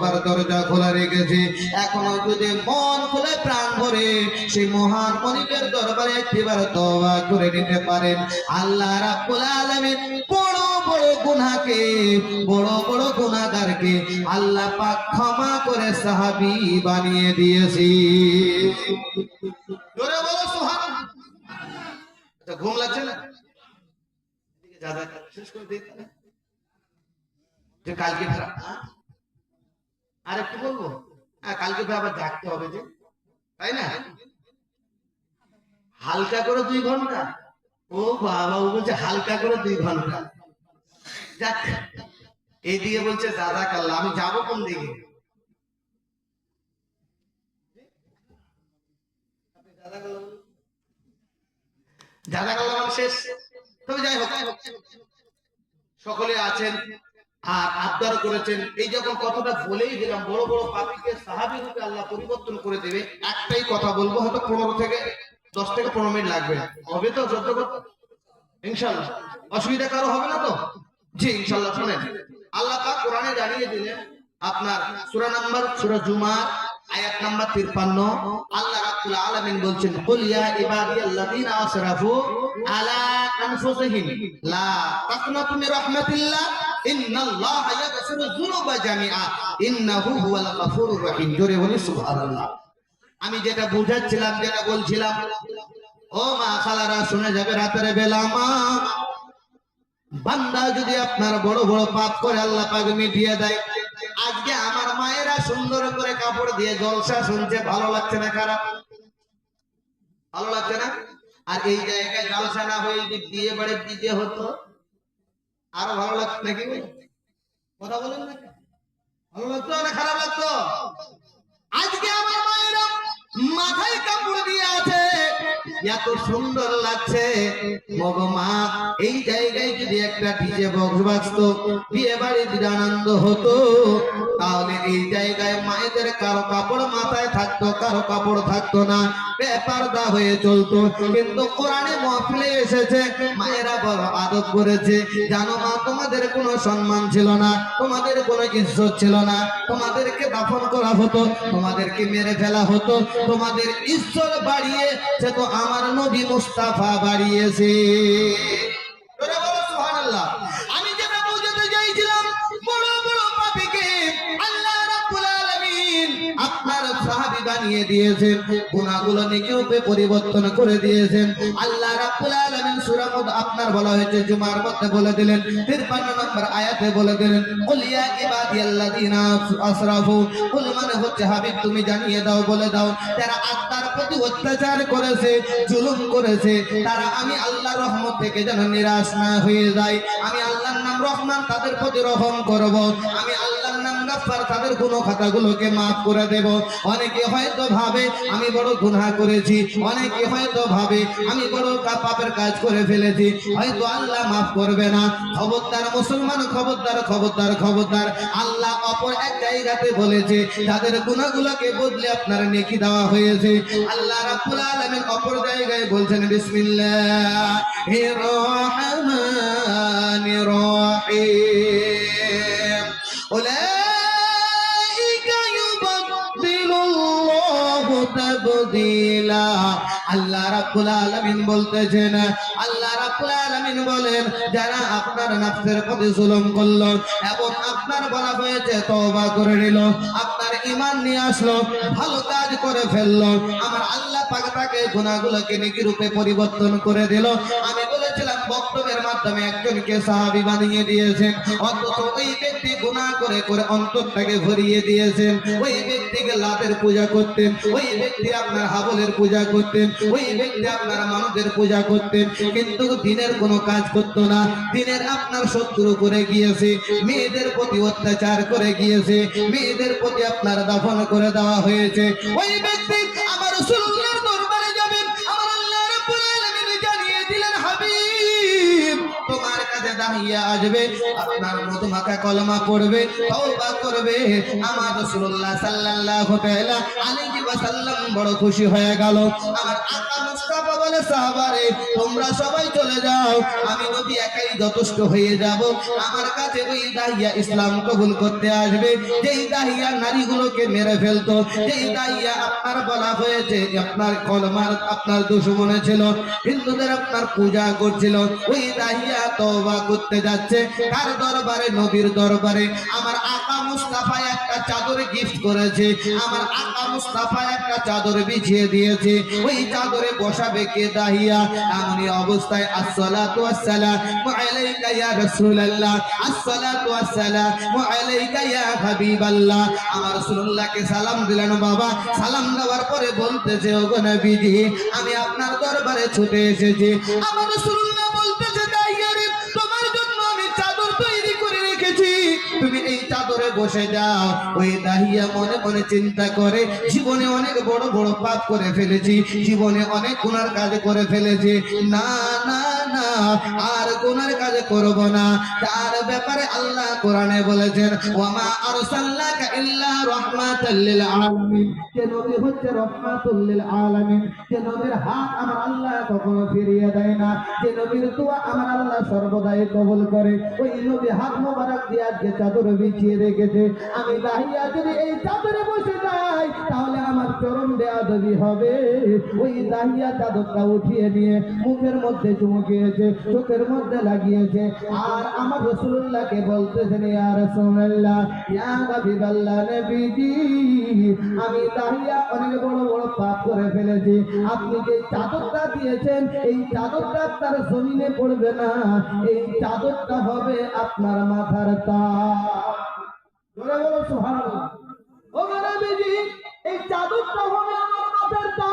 তওবার দরজা খোলা রেখেছে। এখনো যদি মন খুলে প্রাণ ভরে সেই মহান মালিকের দরবারে একবার তওবা করে নিতে পারেন, আল্লাহ রাব্বুল আলামিন বড় বড় গুনাহকে, বড় বড় গুনাহগারকে আল্লাহ পাক ক্ষমা করে সাহাবী বানিয়ে দিয়েছে। জোরে বলো সুবহানাল্লাহ। আচ্ছা, ঘুম লাগছে না? এদিকে যা যা শেষ করে দিই তাহলে, যে কালকে আর একটু বলবো। হ্যাঁ, কালকে তো আবার জাগতে হবে, যে তাই না? হালকা করে 2 ঘন্টা। ও বাবা, ও বলছে হালকা করে 2 ঘন্টা। যাক, এইদিকে বলছে জাযাকাল্লাহ, আমি যাবো কোন দিকে? জাযাকাল্লাহ মানে শেষ। তবে যাই হোক, সকলে আছেন আর আবদার করেছেন। এই যখন কথাটা বলেই দিলাম, বড় বড় পাপীকে সাহাবী রূপে আল্লাহ পরিবর্তন করে দেবে, একটাই কথা বলবো, হয়তো 10 থেকে 15 মিনিট লাগবে। হবে তো সহ্য করতে? ইনশাআল্লাহ অসুবিধা কারো হবে না তো? জি ইনশাআল্লাহ। শুনেন, আল্লাহ পাক কোরআনে জানিয়ে দিলেন, আপনার সূরা জুমার আয়াত নাম্বার 53, আল্লাহ রাব্বুল আলামিন বলছেন, কুল ইয়া ইবাদিয়াল্লাযীনা আসরাফু আলা আনফুসিহিম লা তাকনাতু মির রাহমাতিল্লাহ ইন্নাল্লাহা ইয়াগফিরুয যুনুবা জামিআ ইন্নাহু হুয়াল গফুরুর রহিম। জোরে বলি সুবহানাল্লাহ। আমি যেটা বুঝাচ্ছিলাম, যেটা বলছিলাম, ও মা খালারা শুনে যাবে, রাতের বেলা মা বান্দা যদি আপনার বড় বড় পাপ করে আল্লাহ পাক মিটিয়ে দেয়। আজকে আমার মায়েরা সুন্দর করে কাপড় দিয়ে জলসা শুনছে, ভালো লাগছে না? খারাপ ভালো লাগছে না? আর এই জায়গায় জলসা না হয়ে যদি বিয়ে বাড়ি ডিজে হতো, আরো ভালো লাগতো নাকি? কথা বলেন না, ভালো লাগতো না খারাপ লাগতো? আজকে আমার মায়েরা মাথায় কাপড় দিয়ে আছে, এত সুন্দর লাগছে। মা, এই জায়গায় যদি একটা ডিজে বক্স বাজতো, বিয়ে বাড়ির আনন্দ হতো, তাহলে এই জায়গায় মায়েদের কারো কাপড় মাথায় থাকতো, কারো কাপড় থাকতো না, বেপরদা হয়ে চলতো। কিন্তু কোরআনে মাহফিলে এসেছে, মায়েরা বড় আদব করেছে। জানো মা, তোমাদের কোনো সম্মান ছিল না, তোমাদের কোনো ইজ্জত ছিল না, তোমাদেরকে দাফন করা হতো, তোমাদেরকে মেরে ফেলা হতো। তোমাদের ইজ্জত বাড়িয়ে সে তো আমার নবী মুস্তাফা বাড়িয়েছে। সুবহানাল্লাহ। আমি যেটা বুঝাতে চাইছিলাম, বড় বড় পাপীকে আল্লাহ রাব্বুল আলামিন আপনার সাহাবী বানিয়ে দিয়েছেন, গুনাহগুলো নেকিতে পরিবর্তন করে দিয়েছেন। আল্লাহ রাব্বুল আলামিন সূরা আপনার বলা হয়েছে জুমার মধ্যে বলে দিলেন, 53 নম্বর আয়াতে বলে দিলেন, কুল ইয়া ইবাদিয়াল্লাযীনা আসরাফু। কুল মানে হচ্ছে হাবিব, তুমি জানিয়ে দাও, বলে দাও, যারা আত্মার প্রতি অত্যাচার করেছে, জুলুম করেছে, তারা আমি আল্লাহর রহমত থেকে যেন নিরাশ না হয়ে যায়। আমি আল্লাহর নাম রহমান, তাদের প্রতি রহম করব। আমি আল্লাহর নাম গাফফার, তাদের গুনাহ খাতাগুলোকে maaf করে দেব। অনেকে হয়তো ভাবে আমি বড় গুনাহ করেছি, অনেকে হয়তো ভাবে আমি বড় পাপের কাজ করে ফেলেছি, হয়তো আল্লাহ maaf করবে না। খবরদার মুসলমান, খবরদার খবরদার খবরদার। আল্লাহ অপর এক জায়গাতে বলেছে, যাদের গুনাহগুলোকে বদলে আপনার নেকি দেওয়া হয়েছে। আল্লাহ রাব্বুল আলামিন অপর জায়গায় বলছেন, বিসমিল্লাহির রহমানির রহিম, উলাইকা ইউবাদদিলুল্লাহু তাবদীলা। আল্লাহ রাব্বুল আলামিন বলতেছেন, আল্লাহ রাব্বুল আলামিন বলেন, যারা আপনার নফসের প্রতি জুলুম করলো এবং আপনার বলা হয়েছে তওবা করে নিল, আপনার ঈমান নিয়ে আসলো, ভালো কাজ করে ফেললো, আমার আল্লাহ পাক তাকে গুনাহগুলোকে নেকি রূপে পরিবর্তন করে দিল। আমি বলেছিলাম বক্তব্যের মাধ্যমে একজনকে সাহাবী বানিয়ে দিয়েছেন, অথচ ওই ব্যক্তি গুনাহ করে করে অন্তরটাকে ভরিয়ে দিয়েছেন। ওই ব্যক্তিকে লাতের পূজা করতেন, ওই ব্যক্তি আপনার হাবলের পূজা করতেন, ওই ব্যক্তি আপনার মানবের পূজা করতেন, কিন্তু দিনের কোনো কাজ করতো না। দিনের আপনার শত্রু করে গিয়েছে, মেয়েদের প্রতি অত্যাচার করে গিয়েছে, মেয়েদের প্রতি আপনার দাফন করে দেওয়া হয়েছে। ওই ব্যক্তি আমার রাসূলুল্লাহর দরবারে যাবেন, আমার আল্লাহ রাব্বুল আলামিন জানিয়ে দিলেন, হাবিব তোমার কাছে দাহিয়া আসবে, আপনার মধুমাখা কলমা পড়বে, তওবা করবে। আমার রাসূলুল্লাহ সাল্লাল্লাহু তাআলা আলাইহি ওয়াসাল্লাম বড় খুশি হয়ে গেল। আমার আকা মুস্তাফা বলে, সাহাবারে তোমরা সবাই চলে যাও, আমি নবী একাই যথেষ্ট হয়ে যাব। আমার কাছে ওই দাহিয়া ইসলাম কবুল করতে আসবে, যেই দাহিয়া নারীগুলোকে মেরে ফেলতো, যেই দাহিয়া আপনার বলা হয়েছে আপনার কলমার আপনার দুশমনে ছিল, হিন্দুদের আপনার পূজা করছিল, ওই দাহিয়া তওবা করতে যাচ্ছে। কার দরবারে? নবীর দরবারে। আমার আকা মুস্তাফা একটা চাদর গিফট করেছে, আমার আকা মুস্তাফা একটা চাদর বিছিয়ে দিয়েছে, ওই চাদরে বসাবে কে? দাহিয়া। এমনই অবস্থায় আসসালাতু ওয়াসসালামু আলাইকা ইয়া রাসূলুল্লাহ, আসসালাতু ওয়াসসালামু আলাইকা ইয়া হাবিবাল্লাহ। আমার রাসূলুল্লাহকে সালাম দিলেন। বাবা সালাম দেওয়ার পরে বলতেছে, ওগো নবীজি আমি আপনার দরবারে ছুটে এসেছি। আমার রাসূলুল্লাহ বলতেছে, দাহিয়া রে তোমার জন্য আমি চাদর তৈরি করে রেখেছি, তুমি এই চাদরে বসে যাও। ওই দাহিয়া মনে মনে চিন্তা করে, জীবনে অনেক বড় বড় পাপ করে ফেলেছি, জীবনে অনেক গুনার কাজ করে ফেলেছি, না না না আর গুনার কাজ করব না। তার ব্যাপারে আল্লাহ কোরআনে বলেছেন, ওয়ামা আরসালনাকা ইল্লা রাহমাতাল লিল আলামিন, যে নবী হচ্ছে রাহমাতুল লিল আলামিন, যে নবীর হাত আমার আল্লাহ কখনো ফিরিয়ে দেয় না, যে নবীর দোয়া আমার আল্লাহ সর্বদাই কবুল করে। ওই নবী হাত মোবারক দিয়ে আজকে চাদর বিছিয়ে রেখেছে। আমি দাহিয়া যদি এই চাদরে বসে যাই তাহলে আমার চরম বেয়াদবি হবে। ওই দাহিয়া চাদরটা উঠিয়ে নিয়ে মুখের মধ্যে চুমুকিয়েছে, চোখের মধ্যে লাগিয়েছে, আর আমার রাসূলুল্লাহকে বলতেছেন, ইয়া রাসূলুল্লাহ ইয়া হাবিবাল্লাহ নবীজি আমি দাহিয়া অনেক বড় বড় পাপ করে ফেলেছি, আপনি যে চাদরটা দিয়েছেন এই চাদরটা আপনার জমিনে পড়বে না, এই চাদরটা হবে আপনার মাথার তাজ। জোরে বলো সুবহানাল্লাহ। ও নবীজি এই চাদরটা হবে আমার মাথার তাজ।